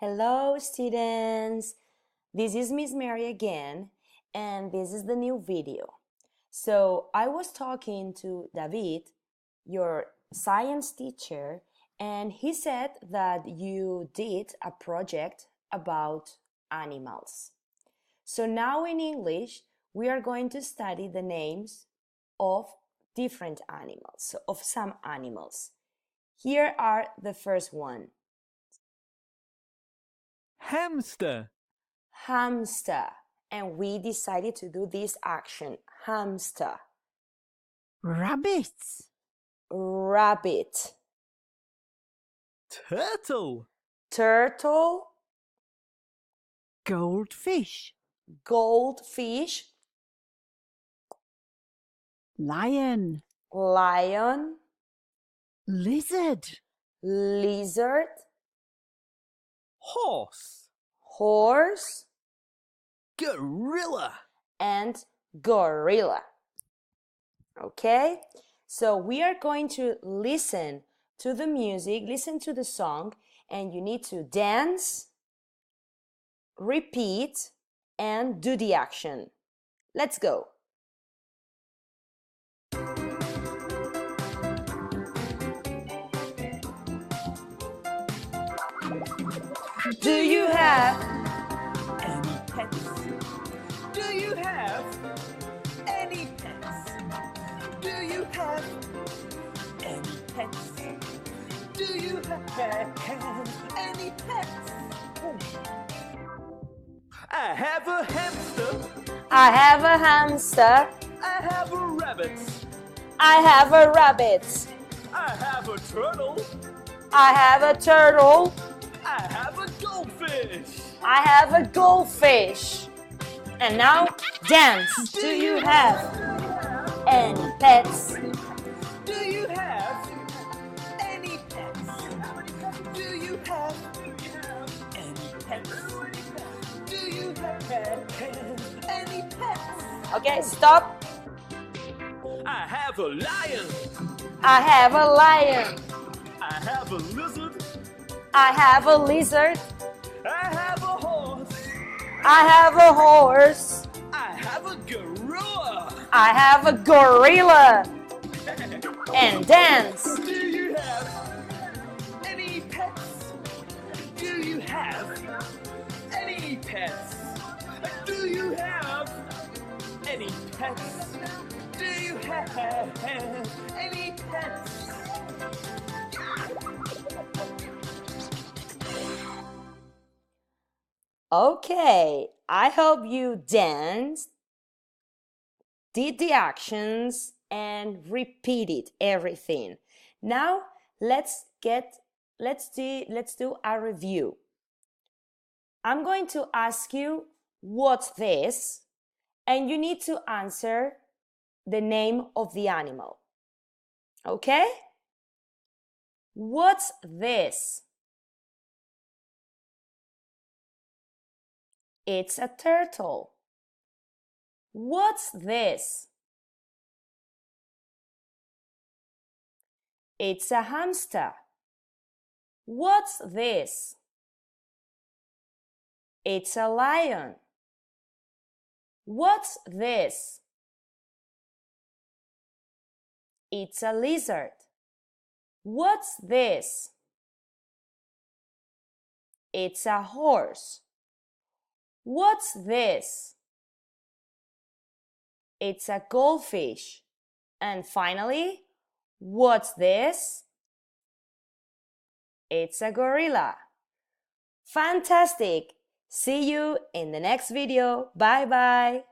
Hello, students. This is Miss Mary again, and this is the new video. So I was talking to David, your science teacher, and he said that you did a project about animals. So now in English, we are going to study the names of different animals, so of some animals. Here are the first one. Hamster. Hamster. And we decided to do this action. Hamster. Rabbit. Rabbit. Turtle. Turtle. Goldfish. Goldfish. Lion. Lion. Lizard. Lizard. Horse. Horse. Gorilla. And gorilla. Okay? So we are going to listen to the music, listen to the song, and you need to dance, repeat, and do the action. Let's go. Do you have Any pets? Do you have any pets? Do you have any pets? Do you have any pets? I have a hamster. I have a hamster. I have a rabbit. I have a rabbit. I have a turtle. I have a turtle. I have a goldfish. I have a goldfish. And now dance. Do you have any pets? Do you have any pets? Do you have any pets? Do you have any pets? Okay, stop. I have a lion. I have a lion. I have a lizard. I have a lizard. I have a horse. I have a horse. I have a gorilla. I have a gorilla. And dance. Do you have any pets? Do you have any pets? Do you have any pets? Do you have any pets? Okay, I hope you danced, did the actions, and repeated everything. Now let's do a review. I'm going to ask you what's this, and you need to answer the name of the animal. Okay? What's this? It's a turtle. What's this? It's a hamster. What's this? It's a lion. What's this? It's a lizard. What's this? It's a horse. What's this? It's a goldfish. And finally, what's this? It's a gorilla. Fantastic! See you in the next video. Bye bye!